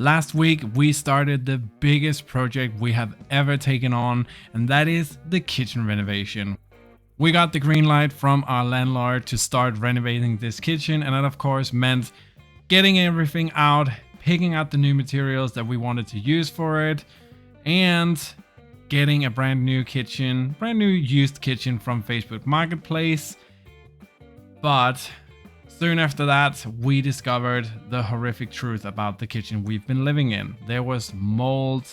Last week we started the biggest project we have ever taken on, and that is the kitchen renovation. We got the green light from our landlord to start renovating this kitchen, and that of course meant getting everything out, picking out the new materials that we wanted to use for it, and getting a brand new used kitchen from Facebook Marketplace. But soon after that, we discovered the horrific truth about the kitchen we've been living in. There was mold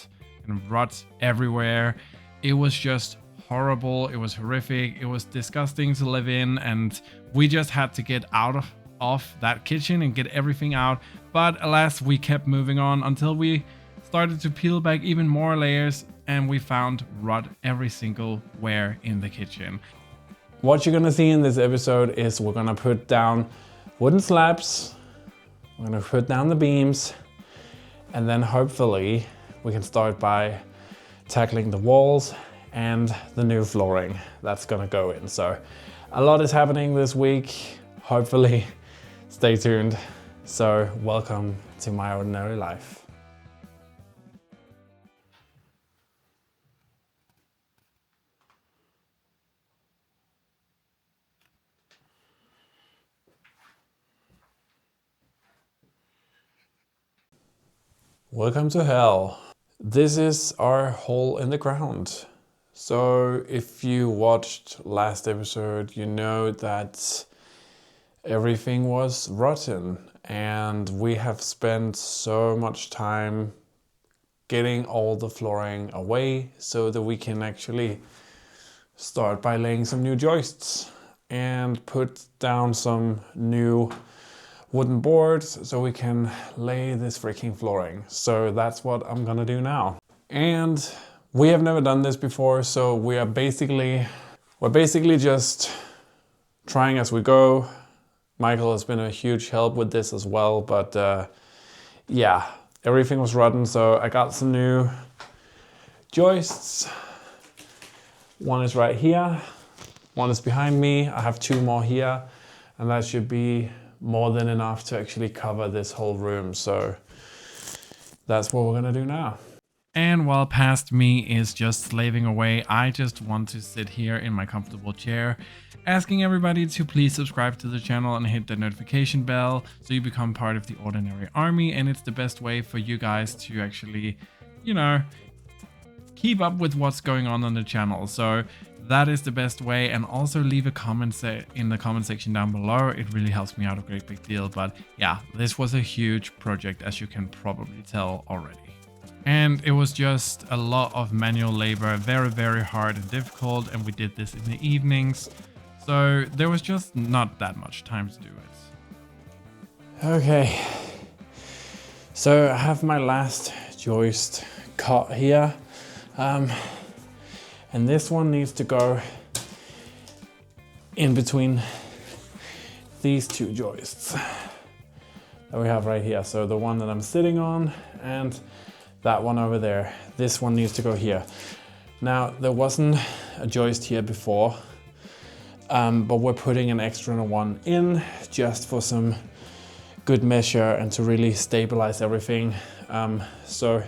and rot everywhere. It was just horrible. It was horrific. It was disgusting to live in, and we just had to get out of that kitchen and get everything out. But alas, we kept moving on until we started to peel back even more layers, and we found rot every single where in the kitchen. What you're gonna see in this episode is we're gonna put down wooden slabs, we're gonna put down the beams, and then hopefully we can start by tackling the walls and the new flooring that's gonna go in. So a lot is happening this week. Hopefully stay tuned. So welcome to my ordinary life. Welcome to hell. This is our hole in the ground. So if you watched last episode, you know that everything was rotten, and we have spent so much time getting all the flooring away so that we can actually start by laying some new joists and put down some new wooden boards so we can lay this freaking flooring. So that's what I'm gonna do now. And we have never done this before, so we're basically just trying as we go. Michael has been a huge help with this as well, but yeah, everything was rotten, so I got some new joists. One is right here, one is behind me. I have two more here, and that should be more than enough to actually cover this whole room. So that's what we're gonna do now. And while past me is just slaving away, I just want to sit here in my comfortable chair, asking everybody to please subscribe to the channel and hit the notification bell so you become part of the Ordinary Army. And it's the best way for you guys to actually, keep up with what's going on the channel. So that is the best way. And also leave a comment in the comment section down below. It really helps me out a great big deal. But yeah, this was a huge project, as you can probably tell already. And it was just a lot of manual labor, very, very hard and difficult. And we did this in the evenings. So there was just not that much time to do it. Okay, so I have my last joist cut here. And this one needs to go in between these two joists that we have right here. So the one that I'm sitting on and that one over there. This one needs to go here. Now, there wasn't a joist here before, but we're putting an extra one in just for some good measure and to really stabilize everything. So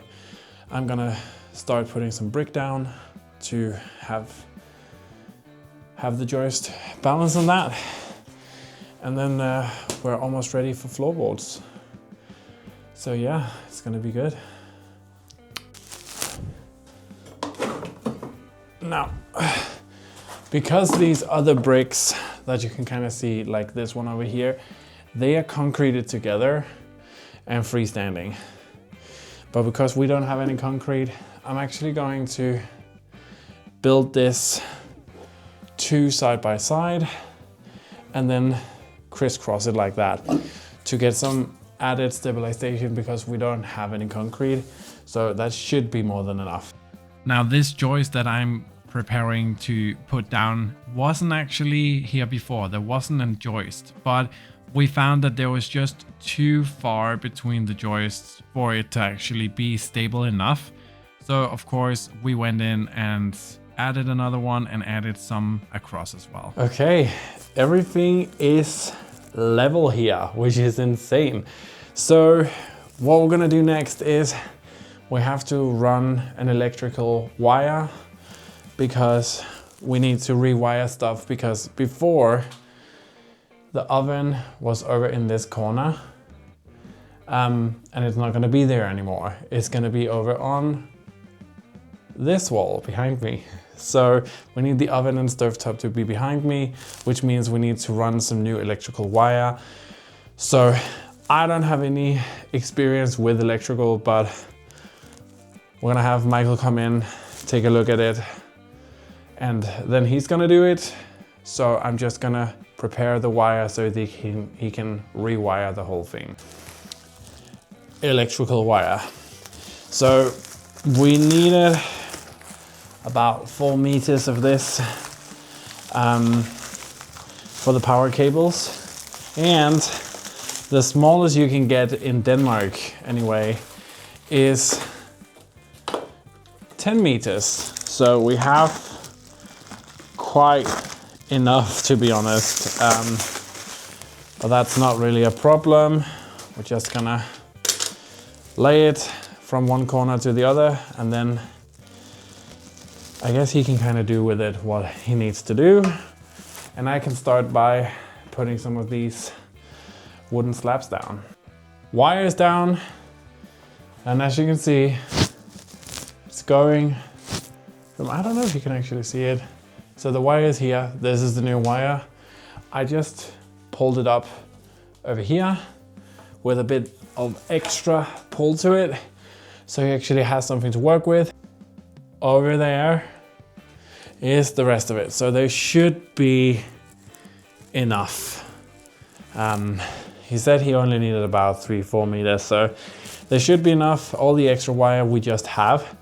I'm gonna start putting some brick down to have the joist balance on that. And then we're almost ready for floorboards. So yeah, it's gonna be good. Now, because these other bricks that you can kind of see, like this one over here, they are concreted together and freestanding. But because we don't have any concrete, I'm actually going to build this two side by side and then crisscross it like that to get some added stabilization, because we don't have any concrete. So that should be more than enough. Now, this joist that I'm preparing to put down wasn't actually here before. There wasn't a joist, but we found that there was just too far between the joists for it to actually be stable enough. So of course we went in and added another one and added some across as well. Okay, everything is level here, which is insane. So what we're gonna do next is we have to run an electrical wire because we need to rewire stuff, because before the oven was over in this corner, and it's not gonna be there anymore. It's gonna be over on this wall behind me. So we need the oven and stovetop to be behind me, which means we need to run some new electrical wire. So I don't have any experience with electrical, but we're gonna have Michael come in, take a look at it, and then he's gonna do it. So I'm just gonna prepare the wire so that he can rewire the whole thing. Electrical wire. So we needed about 4 meters of this for the power cables, and the smallest you can get in Denmark anyway is 10 meters. So we have quite enough, to be honest, but that's not really a problem. We're just gonna lay it from one corner to the other, and then I guess he can kind of do with it what he needs to do. And I can start by putting some of these wooden slabs down. Wires down, and as you can see, it's going from, I don't know if you can actually see it. So the wire is here, this is the new wire. I just pulled it up over here with a bit of extra pull to it, so he actually has something to work with. Over there is the rest of it. So there should be enough. He said he only needed about 3-4 meters, so there should be enough. All the extra wire we just have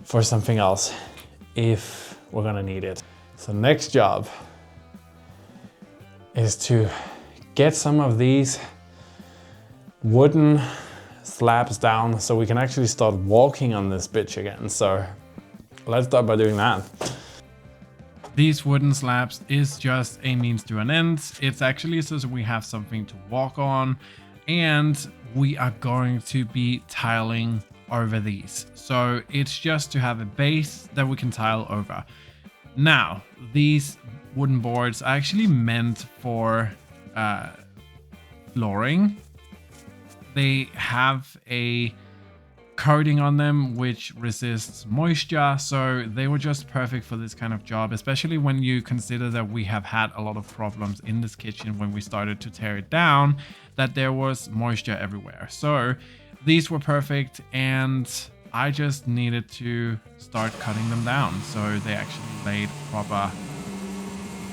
for something else if we're gonna need it. So next job is to get some of these wooden slabs down so we can actually start walking on this bitch again. So let's start by doing that. These wooden slabs is just a means to an end. It's actually so we have something to walk on, and we are going to be tiling over these. So it's just to have a base that we can tile over. Now, these wooden boards are actually meant for flooring. They have a coating on them which resists moisture, so they were just perfect for this kind of job, especially when you consider that we have had a lot of problems in this kitchen when we started to tear it down, that there was moisture everywhere. So these were perfect, and I just needed to start cutting them down so they actually laid proper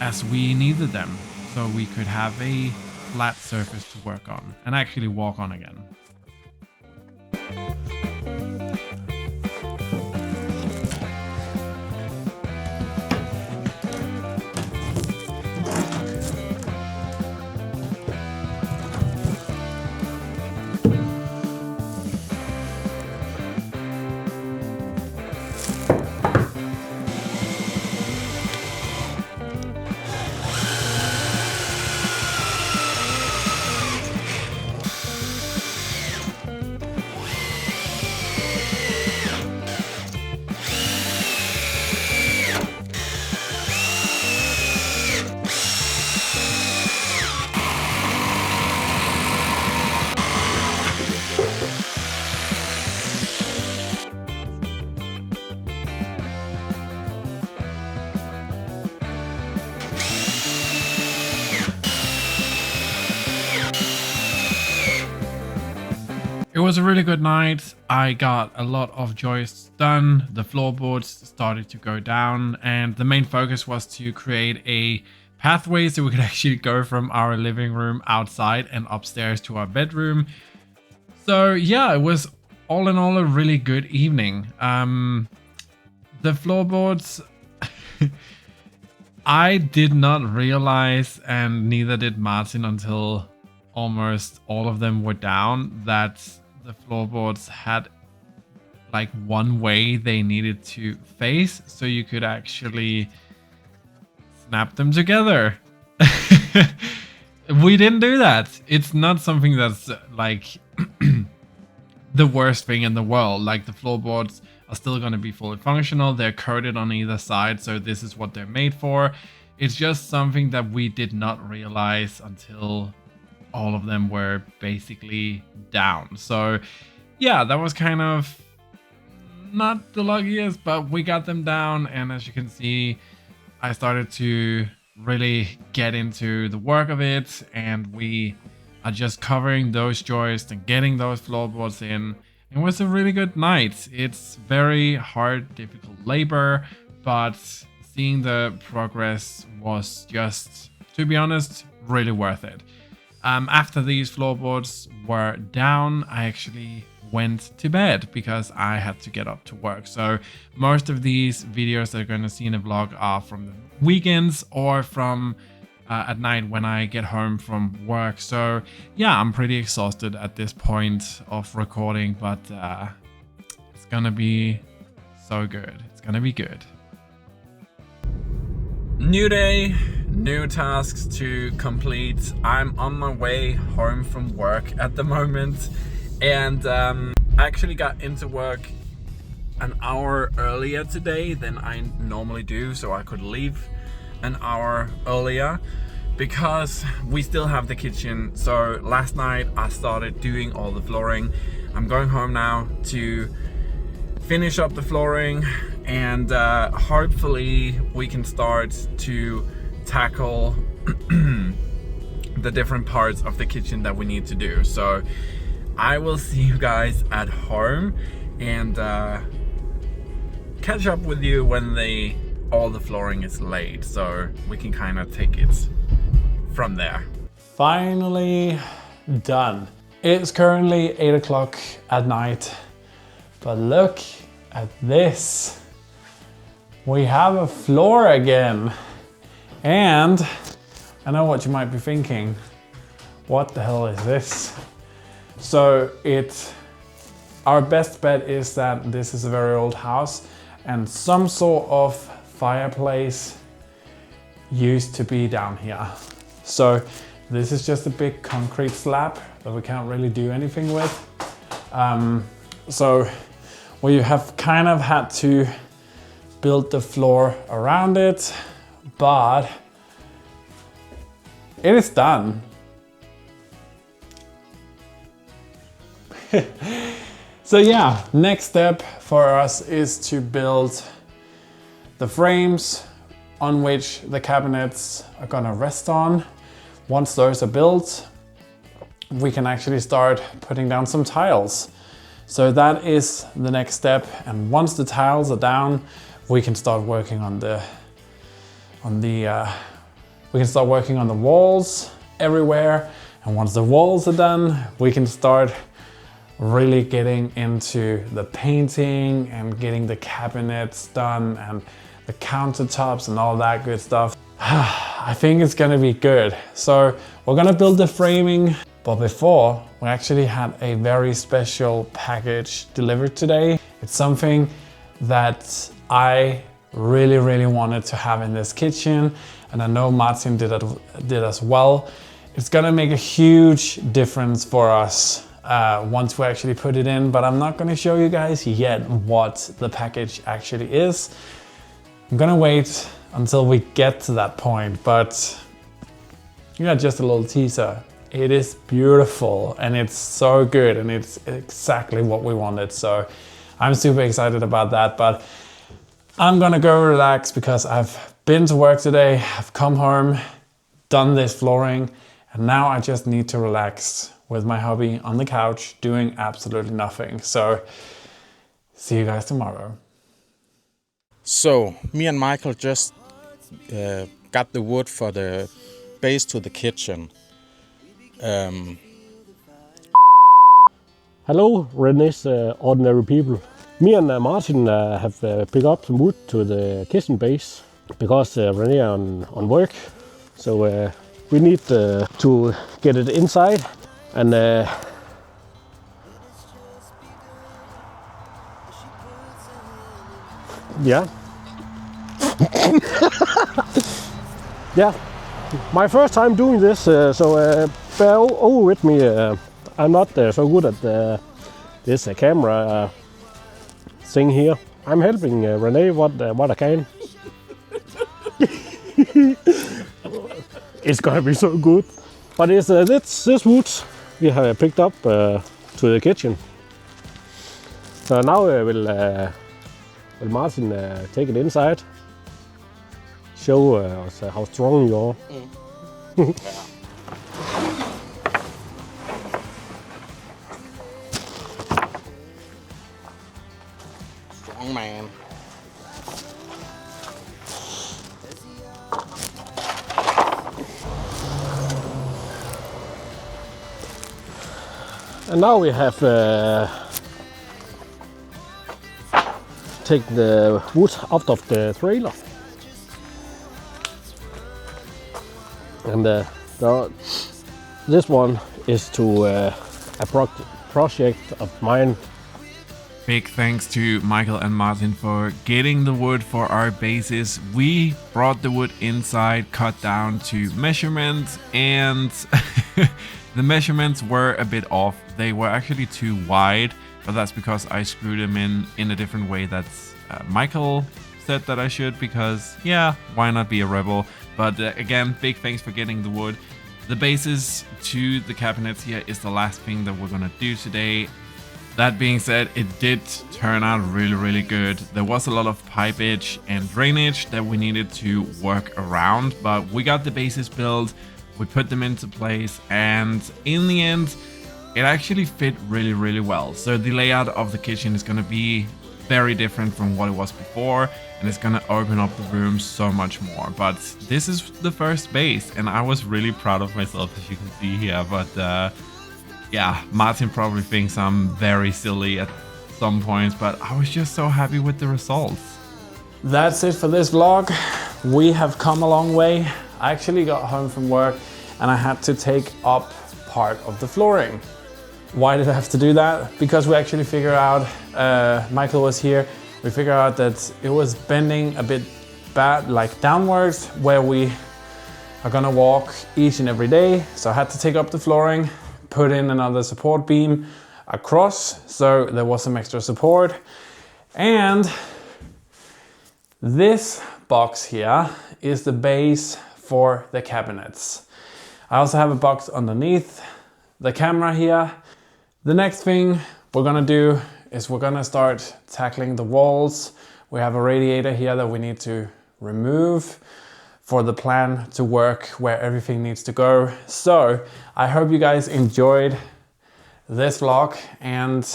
as we needed them, so we could have a flat surface to work on and actually walk on again. It was a really good night. I got a lot of joists done. The floorboards started to go down, and the main focus was to create a pathway so we could actually go from our living room outside and upstairs to our bedroom. So yeah, it was all in all a really good evening. The floorboards, I did not realize, and neither did Martin until almost all of them were down, that the floorboards had like one way they needed to face, so you could actually snap them together. We didn't do that. It's not something that's like the worst thing in the world. Like, the floorboards are still going to be fully functional. They're coated on either side, so this is what they're made for. It's just something that we did not realize until all of them were basically down. So yeah, that was kind of not the luckiest, but we got them down. And as you can see, I started to really get into the work of it, and we are just covering those joists and getting those floorboards in. It was a really good night. It's very hard, difficult labor, but seeing the progress was just, to be honest, really worth it. After these floorboards were down, I actually went to bed because I had to get up to work. So most of these videos that you're going to see in the vlog are from the weekends or from at night when I get home from work. So yeah, I'm pretty exhausted at this point of recording, but it's gonna be so good. It's gonna be good. New day, new tasks to complete. I'm on my way home from work at the moment, and I actually got into work an hour earlier today than I normally do, so I could leave an hour earlier because we still have the kitchen. So last night I started doing all the flooring. I'm going home now to finish up the flooring, and hopefully we can start to tackle the different parts of the kitchen that we need to do. So I will see you guys at home and catch up with you when all the flooring is laid, so we can kind of take it from there. Finally done. It's currently 8 o'clock at night, but look at this. We have a floor again. And I know what you might be thinking. What the hell is this? So our best bet is that this is a very old house, and some sort of fireplace used to be down here. So this is just a big concrete slab that we can't really do anything with. So we have kind of had to build the floor around it, but it is done. So yeah, next step for us is to build the frames on which the cabinets are gonna rest on. Once those are built, we can actually start putting down some tiles. So that is the next step. And once the tiles are down, we can start working on the walls everywhere. And once the walls are done, we can start really getting into the painting and getting the cabinets done and the countertops and all that good stuff. I think it's gonna be good. So we're gonna build the framing, but before, we actually had a very special package delivered today. It's something that I really wanted to have in this kitchen, and I know Martin did as well. It's gonna make a huge difference for us once we actually put it in, but I'm not gonna show you guys yet what the package actually is. I'm gonna wait until we get to that point, but yeah, just a little teaser. It is beautiful and it's so good and it's exactly what we wanted. So I'm super excited about that, but I'm gonna go relax because I've been to work today, I've come home, done this flooring, and now I just need to relax with my hubby on the couch doing absolutely nothing. So see you guys tomorrow. So me and Michael just got the wood for the base to the kitchen. Hello, René's ordinary people. Me and Martin have picked up some wood to the kitchen base because René on work. So we need to get it inside and yeah. Yeah, my first time doing this, so bear over with me. I'm not so good at this camera thing here. I'm helping Renee what I can. It's gonna be so good. But it's this wood we have picked up to the kitchen. So now will Martin take it inside, show us how strong you are. Strong man. And now we have take the wood out of the trailer. And this one is to a project of mine. Big thanks to Michael and Martin for getting the wood for our bases. We brought the wood inside, cut down to measurements, and the measurements were a bit off. They were actually too wide, but that's because I screwed them in a different way that's Michael said that I should, because yeah, why not be a rebel? But again, big thanks for getting the wood. The bases to the cabinets here is the last thing that we're gonna do today. That being said, it did turn out really good. There was a lot of pipage and drainage that we needed to work around, but we got the bases built, we put them into place, and in the end, it actually fit really well. So the layout of the kitchen is gonna be very different from what it was before, and it's gonna open up the room so much more. But this is the first base, and I was really proud of myself, as you can see here. But yeah, Martin probably thinks I'm very silly at some points, but I was just so happy with the results. That's it for this vlog. We have come a long way. I actually got home from work and I had to take up part of the flooring. Why did I have to do that? Because we actually figured out, Michael was here, we figured out that it was bending a bit bad, like downwards, where we are gonna walk each and every day. So I had to take up the flooring, put in another support beam across, so there was some extra support. And this box here is the base for the cabinets. I also have a box underneath the camera here. The next thing we're gonna do is we're gonna start tackling the walls. We have a radiator here that we need to remove for the plan to work where everything needs to go. So I hope you guys enjoyed this vlog, and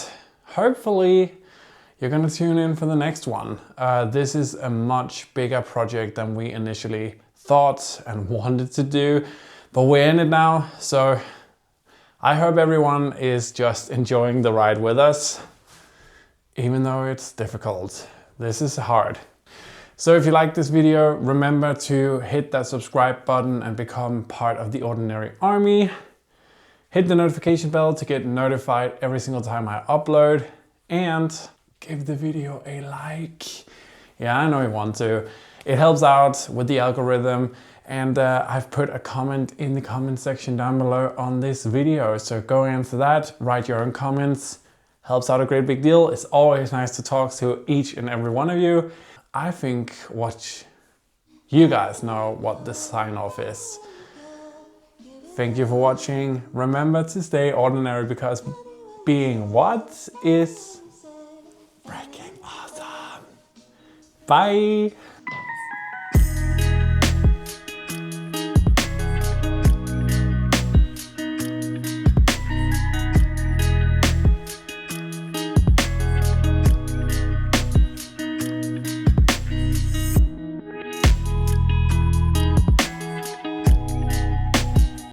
hopefully you're gonna tune in for the next one. This is a much bigger project than we initially thought and wanted to do, but we're in it now. So I hope everyone is just enjoying the ride with us, even though it's difficult. This is hard. So if you like this video, remember to hit that subscribe button and become part of the Ordinary Army. Hit the notification bell to get notified every single time I upload, and give the video a like. Yeah, I know you want to. It helps out with the algorithm, and I've put a comment in the comment section down below on this video. So go answer that, write your own comments. Helps out a great big deal. It's always nice to talk to each and every one of you. I think you guys know what the sign off is. Thank you for watching. Remember to stay ordinary, because being what is freaking awesome. Bye.